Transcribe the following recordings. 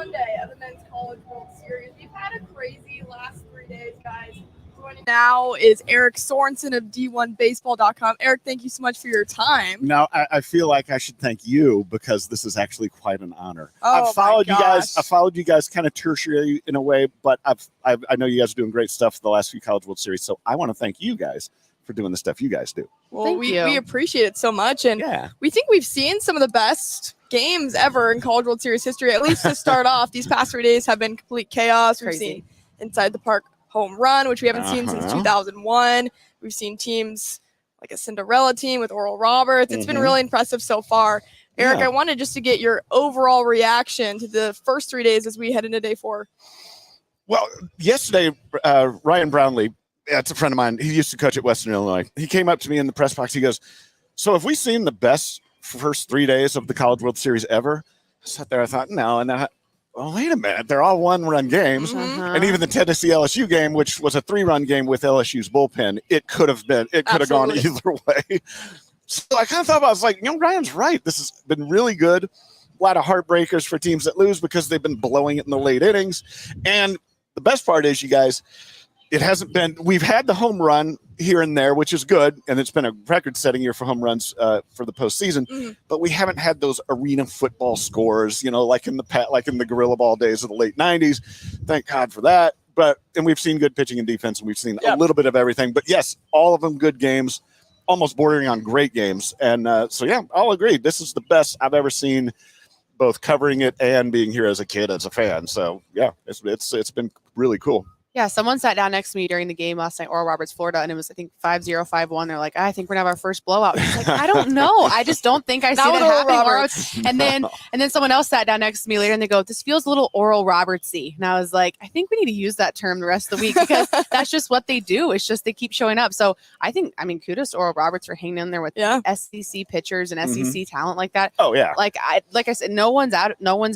Monday of the Men's College World Series. We've had a crazy last 3 days, guys. Joining now is Eric Sorensen of D1Baseball.com. Eric, thank you so much for your time. Now, I feel like I should thank you because this is actually quite an honor. Oh, I've followed you guys kind of tertiary in a way, but I know you guys are doing great stuff for the last few College World Series, so I want to thank you guys for doing the stuff you guys do. Well, we appreciate it so much, and we think we've seen some of the best games ever in College World Series history, at least to start off. These past 3 days have been complete chaos. We've seen inside the park home run, which we haven't seen since 2001. We've seen teams like a Cinderella team with Oral Roberts. It's been really impressive so far. Eric, I wanted just to get your overall reaction to the first 3 days as we head into day 4. Well, yesterday, Ryan Brownlee, that's a friend of mine. He used to coach at Western Illinois. He came up to me in the press box. He goes, "So have we seen the best first 3 days of the College World Series ever?" I sat there, I thought, no. And well, wait a minute. They're all one-run games. And even the Tennessee-LSU game, which was a 3-run game with LSU's bullpen, it could have gone either way. So I kind of thought, I was like, Ryan's right. This has been really good. A lot of heartbreakers for teams that lose because they've been blowing it in the late innings. And the best part is, you guys, we've had the home run here and there, which is good, and it's been a record-setting year for home runs for the postseason. But we haven't had those arena football scores, like in the Gorilla Ball days of the late '90s. Thank God for that. And we've seen good pitching and defense, and we've seen a little bit of everything. But yes, all of them good games, almost bordering on great games. And I'll agree. This is the best I've ever seen, both covering it and being here as a kid, as a fan. So yeah, it's been really cool. Yeah, someone sat down next to me during the game last night, Oral Roberts, Florida, and it was, I think, 5-0, 5-1. They're like, I think we're going to have our first blowout. It's like, I don't know. I just don't think I see that happening. And then someone else sat down next to me later, and they go, this feels a little Oral Roberts-y. And I was like, I think we need to use that term the rest of the week because that's just what they do. It's just they keep showing up. So kudos to Oral Roberts for hanging in there with SEC pitchers and SEC talent like that. Oh, yeah. Like I said, no one's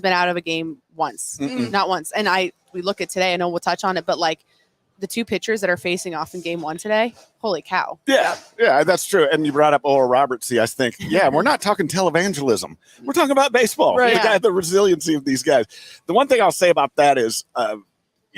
been out of a game once. Not once. And we look at today, I know we'll touch on it, but like the two pitchers that are facing off in game 1 today, holy cow. Yeah, that's true. And you brought up Oral Roberts. I think, we're not talking televangelism. We're talking about baseball. Right. The resiliency of these guys. The one thing I'll say about that is,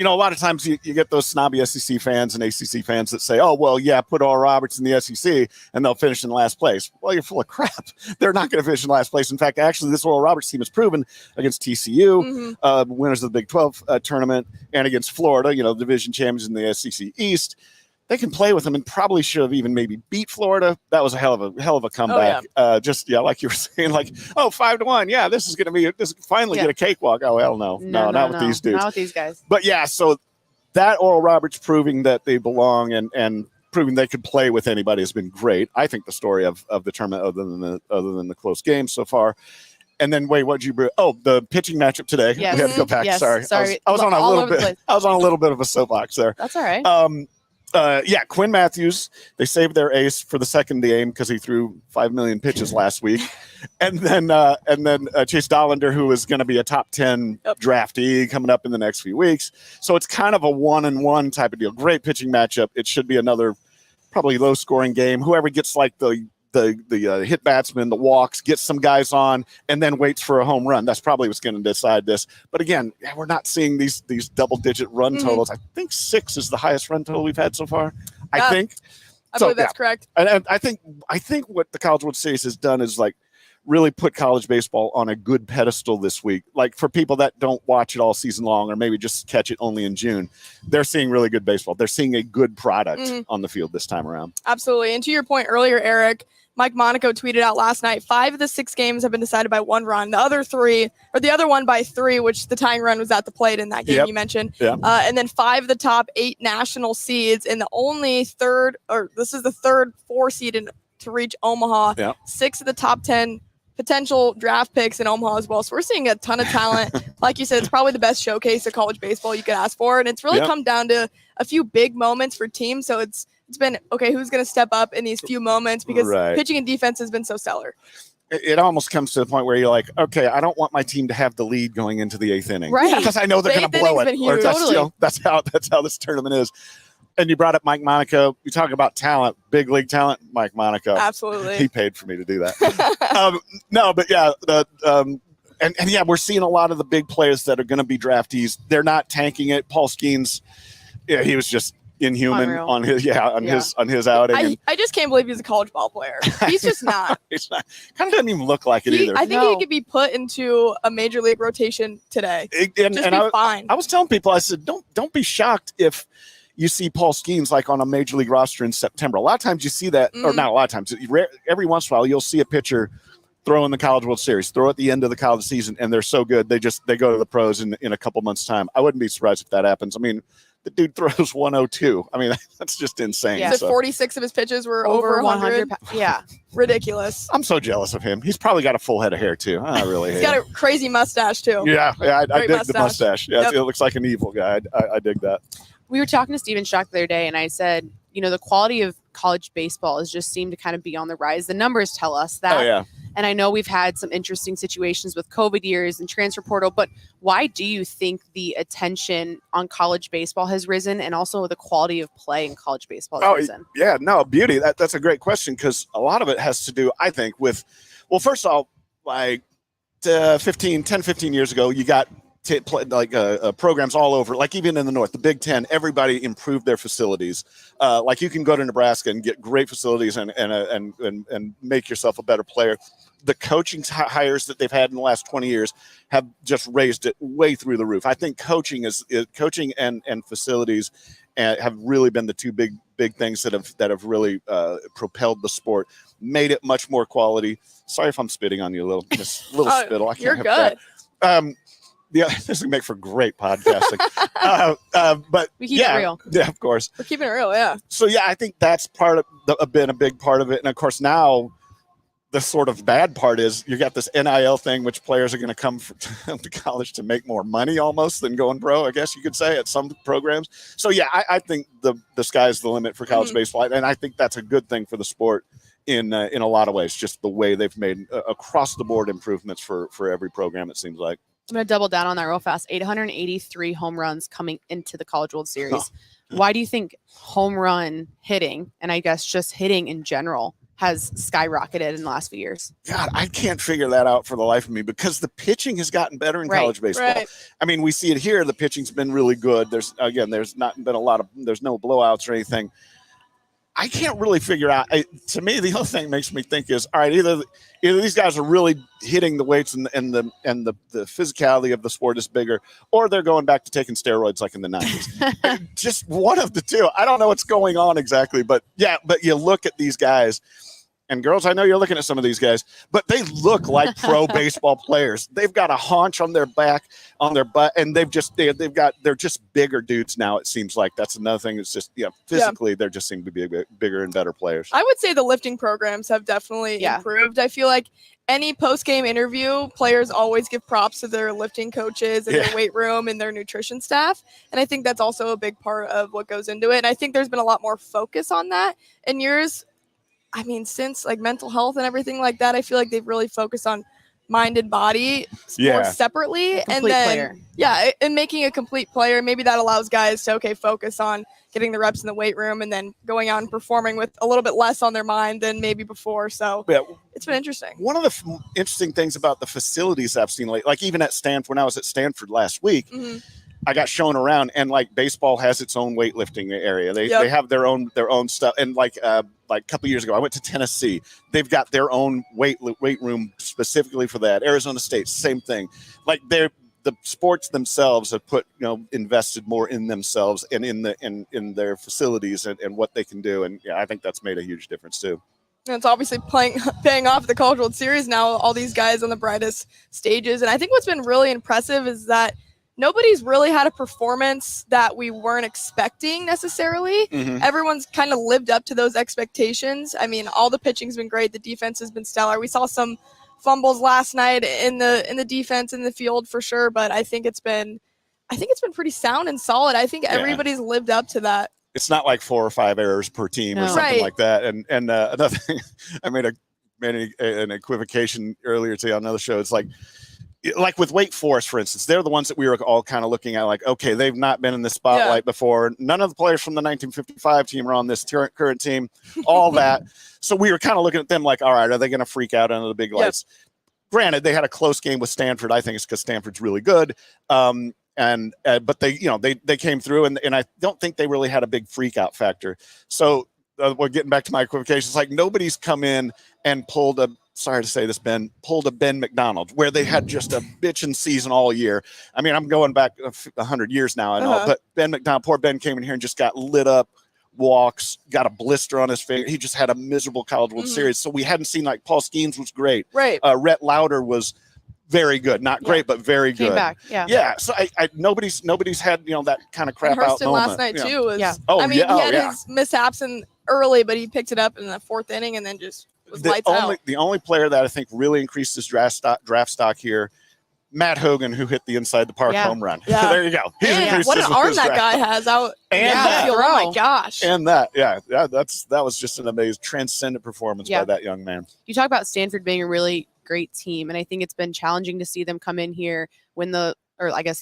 a lot of times you get those snobby SEC fans and ACC fans that say, oh, well, put Oral Roberts in the SEC and they'll finish in last place. Well, you're full of crap. They're not going to finish in last place. In fact, actually, this Oral Roberts team has proven against TCU, winners of the Big 12 tournament, and against Florida, division champions in the SEC East. They can play with them and probably should have even maybe beat Florida. That was a hell of a comeback. Like you were saying, 5-1. Yeah, this is finally get a cakewalk. Oh, hell no. No, not with these dudes. Not with these guys. But so that Oral Roberts proving that they belong and proving they could play with anybody has been great. I think the story of the tournament, other than the close games so far. And then what'd you bring? Oh, the pitching matchup today. Yes. We have to go back. Yes. Sorry. I was on a little bit of a soapbox there. That's all right. Quinn Matthews, they saved their ace for the second game because he threw 5 million pitches last week. And then Chase Dollander, who is going to be a top 10 draftee coming up in the next few weeks. So it's kind of a 1-and-1 type of deal. Great pitching matchup. It should be another probably low scoring game. Whoever gets the hit batsman, the walks, gets some guys on, and then waits for a home run. That's probably what's going to decide this. But again, we're not seeing these double-digit run totals. I think 6 is the highest run total we've had so far. I think. I believe that's correct. And I think what the College World Series has done is really put college baseball on a good pedestal this week. Like for people that don't watch it all season long or maybe just catch it only in June, they're seeing really good baseball. They're seeing a good product on the field this time around. Absolutely. And to your point earlier, Eric, Mike Monaco tweeted out last night, 5 of the 6 games have been decided by 1 run. The other one by 3, which the tying run was at the plate in that game you mentioned. Yeah. And then 5 of the top 8 national seeds and this is the third 4 seed to reach Omaha. Yeah. 6 of the top 10 potential draft picks in Omaha as well. So we're seeing a ton of talent. Like you said, it's probably the best showcase of college baseball you could ask for. And it's really come down to a few big moments for teams. So it's been, okay, who's going to step up in these few moments because pitching and defense has been so stellar. It almost comes to the point where you're like, okay, I don't want my team to have the lead going into the 8th inning. Right. Because I know they're going to blow it. Or that's how this tournament is. And you brought up Mike Monaco. You talk about talent, big league talent, Mike Monaco. Absolutely. He paid for me to do that. And yeah, we're seeing a lot of the big players that are going to be draftees. They're not tanking it. Paul Skeens, yeah, he was just inhuman on his outing. I just can't believe he's a college ball player. He's just not. He's not. Kind of doesn't even look like it either. I think he could be put into a major league rotation today. Fine. I was telling people, I said, don't be shocked if you see Paul Skeens like on a major league roster in September. A lot of times you see that, or not a lot of times. Every once in a while you'll see a pitcher throw in the College World Series, throw at the end of the college season, and they're so good they go to the pros in a couple months' time. I wouldn't be surprised if that happens. I mean, the dude throws 102. I mean, that's just insane. Yeah. So 46 of his pitches were over 100. Yeah. Ridiculous. I'm so jealous of him. He's probably got a full head of hair, too. I really hate He's got him. a crazy mustache, too. Yeah, I dig the mustache. Yeah, it looks like an evil guy. I dig that. We were talking to Steven Strock the other day, and I said, the quality of college baseball has just seemed to kind of be on the rise. The numbers tell us that. Oh, yeah. And I know we've had some interesting situations with COVID years and transfer portal, but why do you think the attention on college baseball has risen and also the quality of play in college baseball has risen? Yeah, no, beauty. That's a great question because a lot of it has to do, I think, with, well, first of all, like 10, 15 years ago, you got programs all over, like even in the North, the Big Ten, everybody improved their facilities. Like you can go to Nebraska and get great facilities and make yourself a better player. The coaching hires that they've had in the last 20 years have just raised it way through the roof. I think coaching and facilities have really been the two big things that have really propelled the sport, made it much more quality. Sorry if I'm spitting on you a little spittle. I can't You're help good. That. Yeah, this would make for great podcasting. But we keep it real. Yeah, of course. We're keeping it real, yeah. So yeah, I think that's been a big part of it. And of course now the sort of bad part is you got this NIL thing, which players are going to come to college to make more money almost than going pro, I guess you could say, at some programs. So yeah, I think the sky's the limit for college baseball. And I think that's a good thing for the sport in a lot of ways, just the way they've made across the board improvements for every program, it seems like. I'm going to double down on that real fast. 883 home runs coming into the College World Series. Why do you think home run hitting, and I guess just hitting in general, has skyrocketed in the last few years? God, I can't figure that out for the life of me because the pitching has gotten better in college baseball. Right. I mean, we see it here. The pitching's been really good. There's not been there's no blowouts or anything. I can't really figure out. To me, the other thing that makes me think is, all right, either these guys are really hitting the weights and the physicality of the sport is bigger, or they're going back to taking steroids like in the 90s. Just one of the two. I don't know what's going on exactly, but you look at these guys. And girls, I know you're looking at some of these guys, but they look like pro baseball players. They've got a haunch on their back, on their butt, and they're just bigger dudes now. It seems like that's another thing. It's just physically they just seem to be bigger and better players. I would say the lifting programs have definitely improved. I feel like any post-game interview, players always give props to their lifting coaches and their weight room and their nutrition staff, and I think that's also a big part of what goes into it. And I think there's been a lot more focus on that in years. I mean, since like mental health and everything like that, I feel like they've really focused on mind and body more separately. And then, and making a complete player. Maybe that allows guys to, focus on getting the reps in the weight room and then going out and performing with a little bit less on their mind than maybe before. So it's been interesting. One of the interesting things about the facilities I've seen, like even at Stanford, when I was at Stanford last week, I got shown around, and like baseball has its own weightlifting area. They have their own stuff. And like a couple years ago, I went to Tennessee. They've got their own weight room specifically for that. Arizona State, same thing. Like the sports themselves have invested more in themselves and in their facilities and what they can do. And I think that's made a huge difference too. And it's obviously paying off the College World Series now. All these guys on the brightest stages, and I think what's been really impressive is that nobody's really had a performance that we weren't expecting necessarily. Everyone's kind of lived up to those expectations. I mean, all the pitching's been great. The defense has been stellar. We saw some fumbles last night in the defense in the field for sure, but I think it's been pretty sound and solid. I think everybody's lived up to that. It's not like 4 or 5 errors per team or something like that. And another thing, I made an equivocation earlier today on another show. It's like with Wake Forest, for instance, they're the ones that we were all kind of looking at like, okay, they've not been in the spotlight before. None of the players from the 1955 team are on this current team, all that. So we were kind of looking at them like, all right, are they going to freak out under the big lights? granted, they had a close game with Stanford. I think it's because Stanford's really good. But they came through, and I don't think they really had a big freak out factor. So we're getting back to my equivocations. Like nobody's come in and pulled a Ben McDonald where they had just a bitchin' season all year. I mean, I'm going back 100 years now, I know, but Ben McDonald, poor Ben came in here and just got lit up, walks, got a blister on his finger. He just had a miserable College World Series. So we hadn't seen, like, Paul Skeens was great. Right. Rhett Lauder was very good, not great, but very good. Came back, yeah. So nobody's had that kind of crap out moment. Last night too was. Yeah. He had his mishaps early, but he picked it up in the fourth inning and then just was lights out. The only player that I think really increased his draft stock here, Matt Hogan, who hit the inside the park home run. Yeah. There you go. What an arm that guy has out. Oh my gosh. And that was just an amazing, transcendent performance by that young man. You talk about Stanford being a really great team, and I think it's been challenging to see them come in here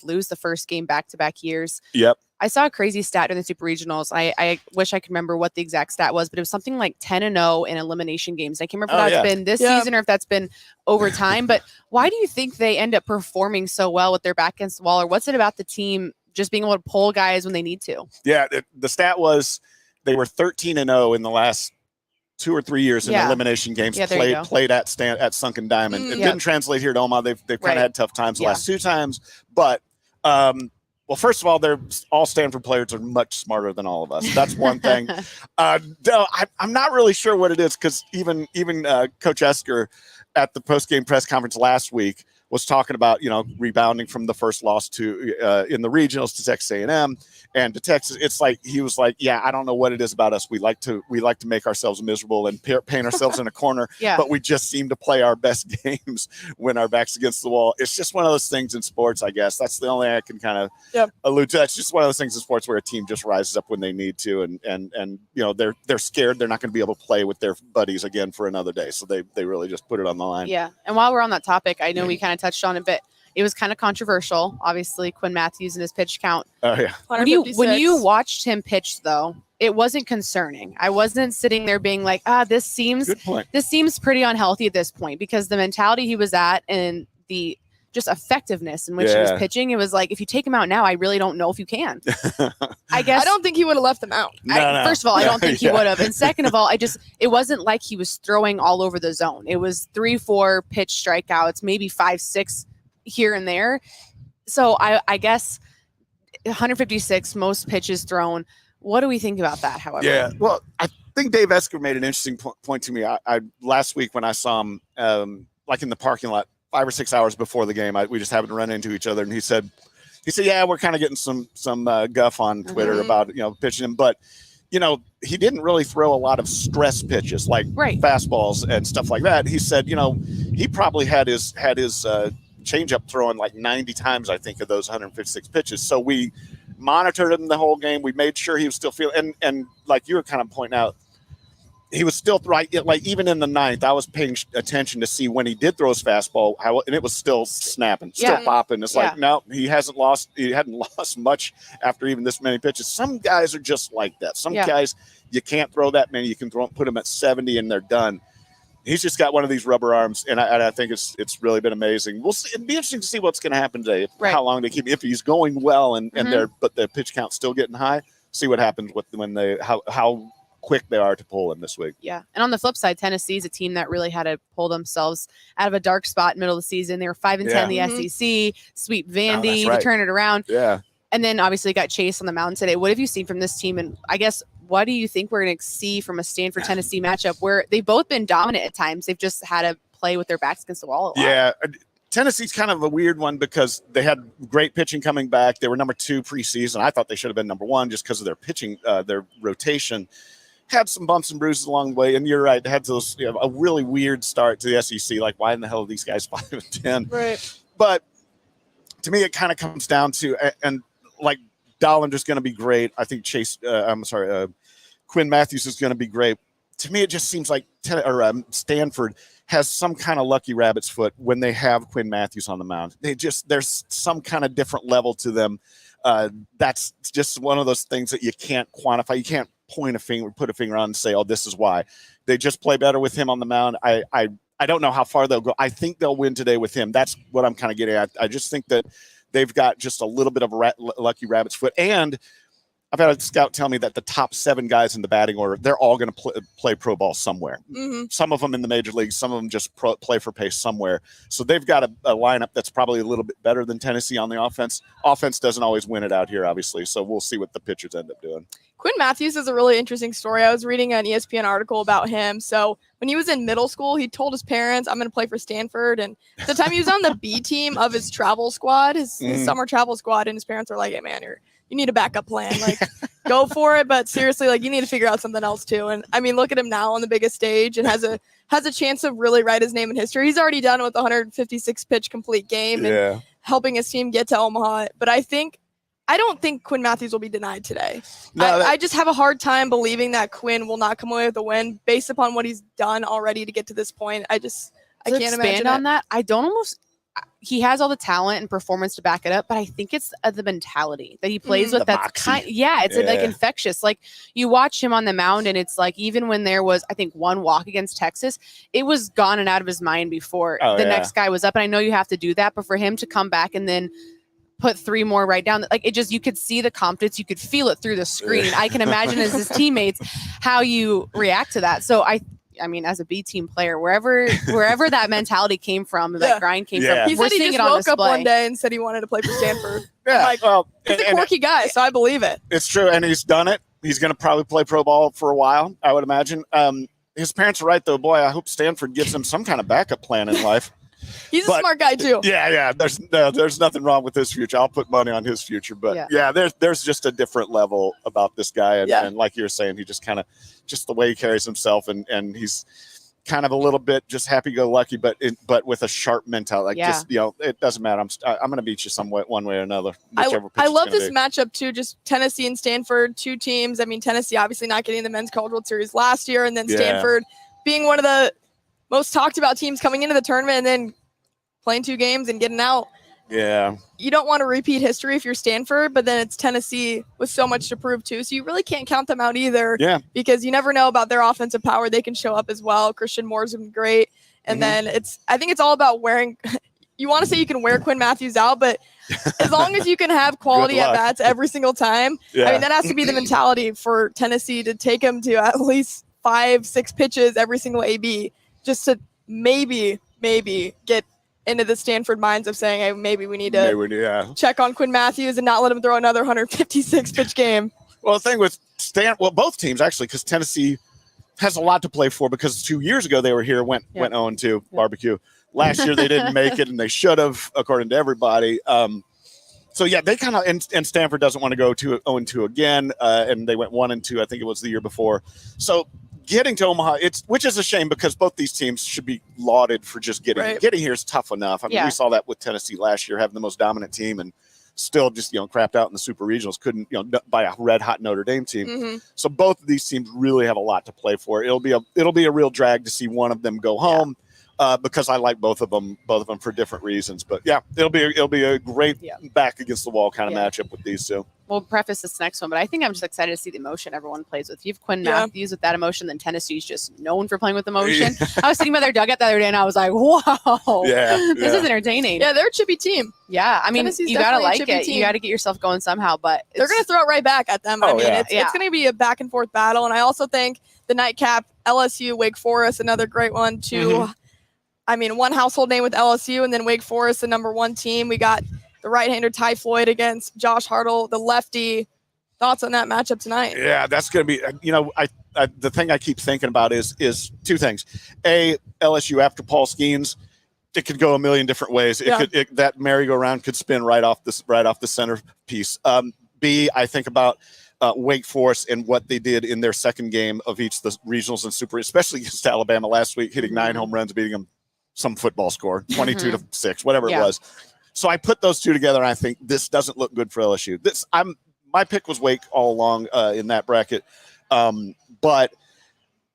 lose the first game back-to-back years. Yep. I saw a crazy stat in the Super Regionals. I wish I could remember what the exact stat was, but it was something like 10-0 in elimination games. I can't remember if that's been this season or if that's been over time. But why do you think they end up performing so well with their back against the wall? Or what's it about the team just being able to pull guys when they need to? Yeah, the stat was they were 13-0 in the last 2 or 3 years in elimination games played at Sunken Diamond. It didn't translate here to Omaha. They've kind of had tough times the last 2 times, but well, first of all, all Stanford players are much smarter than all of us. That's one thing. I'm not really sure what it is because even Coach Esker at the post-game press conference last week was talking about rebounding from the first loss to in the regionals to Texas A&M and to Texas. It's like he was like, yeah, I don't know what it is about us. We like to make ourselves miserable and paint ourselves in a corner. But we just seem to play our best games when our back's against the wall. It's just one of those things in sports, I guess. That's the only thing I can kind of allude to. It's just one of those things in sports where a team just rises up when they need to, and they're scared they're not going to be able to play with their buddies again for another day, so they really just put it on the line. Yeah, and while we're on that topic, I know we kind of touched on it, but it was kind of controversial. Obviously, Quinn Matthews and his pitch count. Oh yeah. When you watched him pitch, though, it wasn't concerning. I wasn't sitting there being like, this seems pretty unhealthy at this point, because the mentality he was at and the just effectiveness in which he was pitching, it was like, if you take him out now, I really don't know if you can. I guess I don't think he would have left them out. First of all, I don't think he would have. And second of all, it wasn't like he was throwing all over the zone. It was 3-4 pitch strikeouts, maybe 5-6 here and there. So I guess 156, most pitches thrown. What do we think about that, however? Yeah, well, I think Dave Esker made an interesting point to me. I last week when I saw him like in the parking lot 5 or 6 hours before the game, we just happened to run into each other, and he said, yeah, we're kind of getting some guff on Twitter about pitching him, but he didn't really throw a lot of stress pitches like fastballs and stuff like that. He said, he probably had his changeup throwing like 90 times, I think, of those 156 pitches. So we monitored him the whole game. We made sure he was still feeling, and like you were kind of pointing out, he was still right. Like even in the ninth, I was paying attention to see when he did throw his fastball, and it was still snapping, still popping. It's like, no, he hadn't lost much after even this many pitches. Some guys are just like that. Some guys, you can't throw that many. You can put them at 70 and they're done. He's just got one of these rubber arms, and I think it's really been amazing. We'll see. It'd be interesting to see what's going to happen today. How long they keep, if he's going well but the pitch count's still getting high. See what happens with how quick they are to pull him this week. Yeah. And on the flip side, Tennessee's a team that really had to pull themselves out of a dark spot in the middle of the season. They were 5-10 in the SEC, sweep Vandy to turn it around. Yeah. And then obviously got chased on the mountain today. What have you seen from this team? And I guess, what do you think we're going to see from a Stanford-Tennessee matchup where they've both been dominant at times? They've just had to play with their backs against the wall a lot. Yeah. Tennessee's kind of a weird one because they had great pitching coming back. They were number 2 preseason. I thought they should have been number 1 just because of their pitching, their rotation. Had some bumps and bruises along the way, and you're right. They had those a really weird start to the SEC. Like, why in the hell are these guys 5-10? Right. But to me, it kind of comes down to, and like Dollander's going to be great. I think Quinn Matthews is going to be great. To me, it just seems like Stanford has some kind of lucky rabbit's foot when they have Quinn Matthews on the mound. There's some kind of different level to them. That's just one of those things that you can't quantify. You can't put a finger on and say, oh, this is why. They just play better with him on the mound. I I don't know how far they'll go. I think they'll win today with him. That's what I'm kind of getting at. I just think that they've got just a little bit of a lucky rabbit's foot. And I've had a scout tell me that the top 7 guys in the batting order, they're all going to play pro ball somewhere. Some of them in the major leagues, some of them just play for pace somewhere. So they've got a lineup that's probably a little bit better than Tennessee on the offense. Offense doesn't always win it out here, obviously. So we'll see what the pitchers end up doing. Quinn Matthews is a really interesting story. I was reading an ESPN article about him. So when he was in middle school, he told his parents, I'm going to play for Stanford. And at the time he was on the B team of his travel squad, his summer travel squad. And his parents were like, hey, man, you need a backup plan. Like, go for it. But seriously, like, you need to figure out something else too. And I mean, look at him now on the biggest stage and has a chance to really write his name in history. He's already done it with a 156 pitch complete game and helping his team get to Omaha. But I don't think Quinn Matthews will be denied today. No, I just have a hard time believing that Quinn will not come away with a win based upon what he's done already to get to this point. I can't imagine on that. He has all the talent and performance to back it up, but I think it's the mentality that he plays with. That's like infectious. Like, you watch him on the mound and it's like, even when there was, I think, one walk against Texas, it was gone and out of his mind before next guy was up. And I know you have to do that, but for him to come back and then put 3 more right down, like, it just, you could see the confidence, you could feel it through the screen. I can imagine as his teammates how you react to that. So I mean, as a B team player, wherever that mentality came from, that grind came from, he said he just woke up one day and said he wanted to play for Stanford. He's a quirky guy, so I believe it. It's true, and he's done it. He's going to probably play pro ball for a while, I would imagine. His parents are right, though. Boy, I hope Stanford gives him some kind of backup plan in life. He's a smart guy too. Yeah. There's nothing wrong with his future. I'll put money on his future. But there's just a different level about this guy. And like you were saying, he just kind of, just the way he carries himself, and he's kind of a little bit just happy-go-lucky, but with a sharp mentality. Like, just, it doesn't matter. I'm going to beat you one way or another. I love this matchup too. Just Tennessee and Stanford, 2 teams. I mean, Tennessee obviously not getting the Men's College World Series last year, and then Stanford being one of the most talked about teams coming into the tournament and then playing 2 games and getting out. Yeah. You don't want to repeat history if you're Stanford, but then it's Tennessee with so much to prove too. So you really can't count them out either. Yeah. Because you never know about their offensive power. They can show up as well. Christian Moore's been great. And then I think it's all about wearing – you want to say you can wear Quinn Matthews out, but as long as you can have quality at-bats every single time, I mean, that has to be the mentality for Tennessee to take them to at least 5-6 pitches every single AB just to maybe get – into the Stanford minds of saying, hey, maybe we need to check on Quinn Matthews and not let him throw another 156 pitch game. Well, the thing with both teams actually, because Tennessee has a lot to play for, because 2 years ago they were here, went 0-2 barbecue. Last year they didn't make it, and they should have, according to everybody. They kind of, and Stanford doesn't want to go to 0-2 again, and they went 1-2. I think it was the year before. So getting to Omaha, which is a shame, because both these teams should be lauded for just getting here is tough enough. I mean, we saw that with Tennessee last year, having the most dominant team and still just, crapped out in the super regionals, couldn't, by a red hot Notre Dame team. So both of these teams really have a lot to play for. It'll be a real drag to see one of them go home. Because I like both of them for different reasons. But it'll be a great back against the wall kind of matchup with these two. We'll preface this next one, but I think I'm just excited to see the emotion everyone plays with. You have Quinn Matthews with that emotion, then Tennessee's just known for playing with emotion. I was sitting by their dugout the other day and I was like, whoa, this is entertaining. Yeah, they're a chippy team. Yeah, I mean, Tennessee's you got to like it. You got to get yourself going somehow, but they're going to throw it right back at them. It's going to be a back and forth battle. And I also think the nightcap, LSU, Wake Forest, another great one too. I mean, one household name with LSU, and then Wake Forest, the number 1 team. We got the right-hander Ty Floyd against Josh Hartle, the lefty. Thoughts on that matchup tonight? Yeah, that's going to be, the thing I keep thinking about is 2 things. A, LSU after Paul Skeens, it could go a million different ways. That merry-go-round could spin right off the centerpiece. B, I think about Wake Forest and what they did in their second game of each of the regionals and super, especially against Alabama last week, hitting 9 home runs, beating them some football score, 22-6, whatever it was. So I put those 2 together, and I think this doesn't look good for LSU. My pick was Wake all along in that bracket. But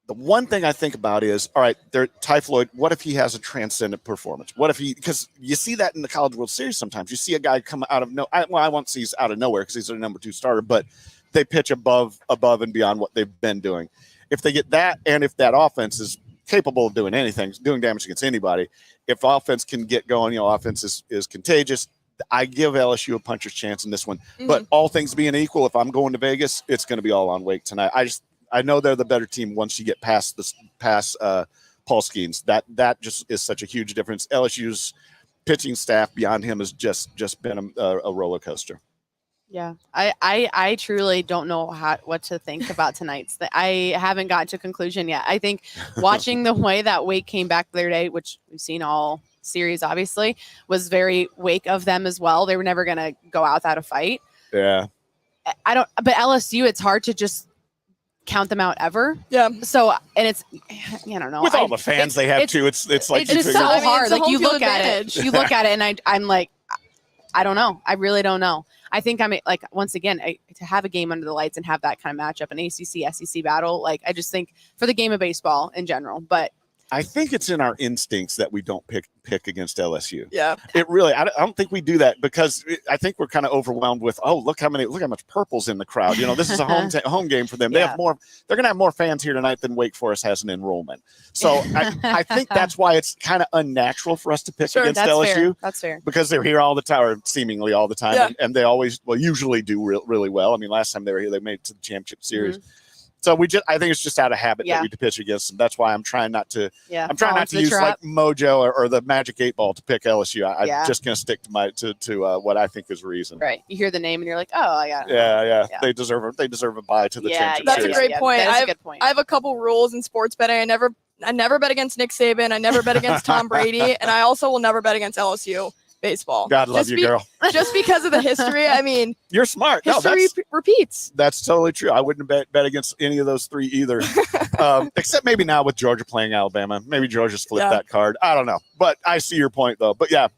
the one thing I think about is, all right, Ty Floyd, what if he has a transcendent performance? What if because you see that in the College World Series sometimes. You see a guy come out of I won't say he's out of nowhere because he's a number 2 starter, but they pitch above and beyond what they've been doing. If they get that, and if that offense is capable of doing anything, doing damage against anybody. If offense can get going, offense is contagious. I give LSU a puncher's chance in this one. But all things being equal, if I'm going to Vegas, it's going to be all on Wake tonight. I know they're the better team once you get past Paul Skeens. That just is such a huge difference. LSU's pitching staff beyond him has just been a roller coaster. Yeah, I truly don't know what to think about tonight's. I haven't gotten to a conclusion yet. I think watching the way that Wake came back the other day, which we've seen all series obviously, was very Wake of them as well. They were never going to go out without a fight. Yeah. But LSU, it's hard to just count them out ever. Yeah. So, and it's, I don't know. With all the fans they have too, it's like it's so hard. It's like you look at it and I'm like, I don't know. I really don't know. I think I'm like, once again, to have a game under the lights and have that kind of matchup, an ACC SEC battle. Like, I just think for the game of baseball in general, but I think it's in our instincts that we don't pick against LSU. Yeah, it really. I don't think we do that because I think we're kind of overwhelmed with. Oh, look how much purple's in the crowd. This is a home game for them. They have more. They're going to have more fans here tonight than Wake Forest has an enrollment. So I think that's why it's kind of unnatural for us to pick against LSU. Fair. That's fair because they're here all the time, or seemingly all the time, and they usually do really well. I mean, last time they were here, they made it to the championship series. So I think it's just out of habit that we pitch against them. That's why I'm trying not to. Yeah, I'm trying not to use like Mojo or the Magic 8 Ball to pick LSU. I'm just going to stick to what I think is reason. Right. You hear the name and you're like, oh, I got it. Yeah. They deserve a bye to the championship. That's a great point. That is a good point. I have a couple rules in sports betting. I never bet against Nick Saban. I never bet against Tom Brady, and I also will never bet against LSU baseball. God love you, girl. Just because of the history. I mean, you're smart. History repeats. That's totally true. I wouldn't bet against any of those three either, except maybe now with Georgia playing Alabama. Maybe Georgia's flipped that card. I don't know, but I see your point though. But yeah,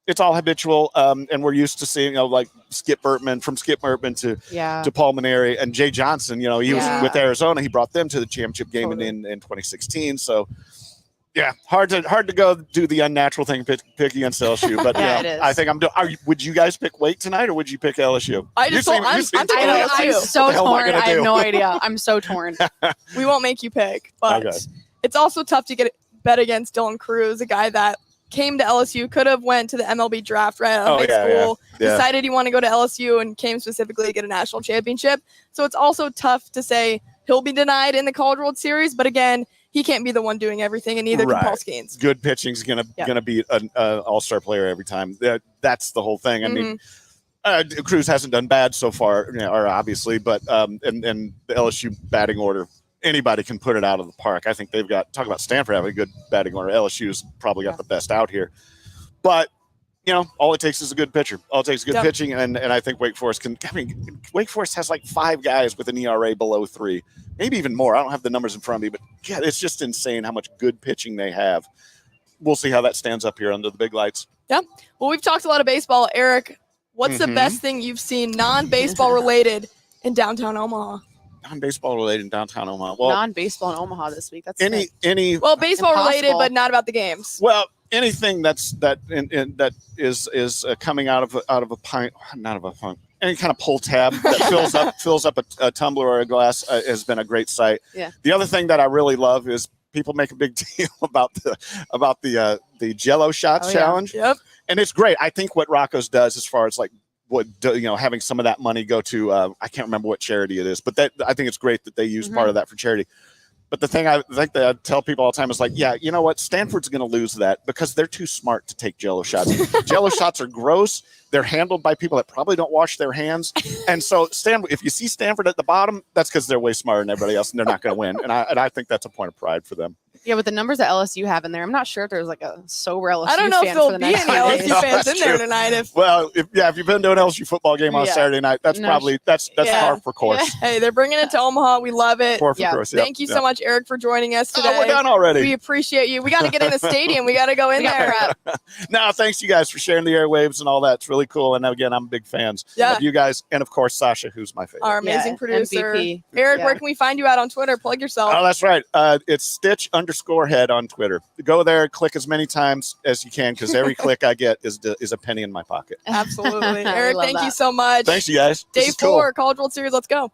it's all habitual, and we're used to seeing like Skip Bertman to Paul Maneri and Jay Johnson. He was with Arizona. He brought them to the championship game in 2016. So. Yeah, hard to go do the unnatural thing, pick against LSU. But I think I'm doing. Would you guys pick Wake tonight, or would you pick LSU? I'm so torn. I have no idea. I'm so torn. We won't make you pick, but it's also tough to bet against Dylan Cruz, a guy that came to LSU, could have went to the MLB draft right out of high school, decided he wanted to go to LSU, and came specifically to get a national championship. So it's also tough to say he'll be denied in the College World Series, but again, he can't be the one doing everything, and neither can Paul Skeens. Good pitching is gonna be an all-star player every time. That's the whole thing. I mean, Cruz hasn't done bad so far, or obviously, but and the LSU batting order, anybody can put it out of the park. I think they've got talk about Stanford having a good batting order. LSU's probably got the best out here, but. All it takes is a good pitcher. All it takes is good pitching, and I think Wake Forest can. I mean, Wake Forest has like 5 guys with an ERA below 3, maybe even more. I don't have the numbers in front of me, but it's just insane how much good pitching they have. We'll see how that stands up here under the big lights. Yeah. Well, we've talked a lot of baseball. Eric, what's the best thing you've seen non-baseball related in downtown Omaha? Non-baseball related in downtown Omaha. Well, non-baseball in Omaha this week. That's any. Well, baseball related, but not about the games. Well. Anything that is coming out of a pint, not of a pint, any kind of pull tab that fills up a tumbler or a glass has been a great sight. Yeah. The other thing that I really love is people make a big deal about the Jello shots challenge. Yep. And it's great. I think what Rocco's does as far as like having some of that money go to I can't remember what charity it is, but I think it's great that they use part of that for charity. But the thing I think that I tell people all the time is like, yeah, you know what? Stanford's going to lose that because they're too smart to take Jello shots. Jello shots are gross. They're handled by people that probably don't wash their hands. And so if you see Stanford at the bottom, that's because they're way smarter than everybody else and they're not going to win. And I think that's a point of pride for them. Yeah, with the numbers that LSU have in there, I'm not sure if there's like a sober LSU fan. I don't know if there'll be any LSU fans in there tonight. If you've been to an LSU football game on Saturday night, that's probably that's par for course. Yeah. Hey, they're bringing it to Omaha. We love it. Par for course. Thank you so much, Eric, for joining us today. Oh, we're done already. We appreciate you. We got to get in the stadium. We got to go in there. No, thanks you guys for sharing the airwaves and all that. It's really cool. And again, I'm big fans of you guys, and of course Sasha, who's my favorite, our amazing producer. MVP. Eric, where can we find you out on Twitter? Plug yourself. Oh, that's right. It's Stitch_head on Twitter. Go there, click as many times as you can, because every click I get is a penny in my pocket. Absolutely. Eric, thank you so much. Thanks, you guys. Day 4, College World Series. Let's go.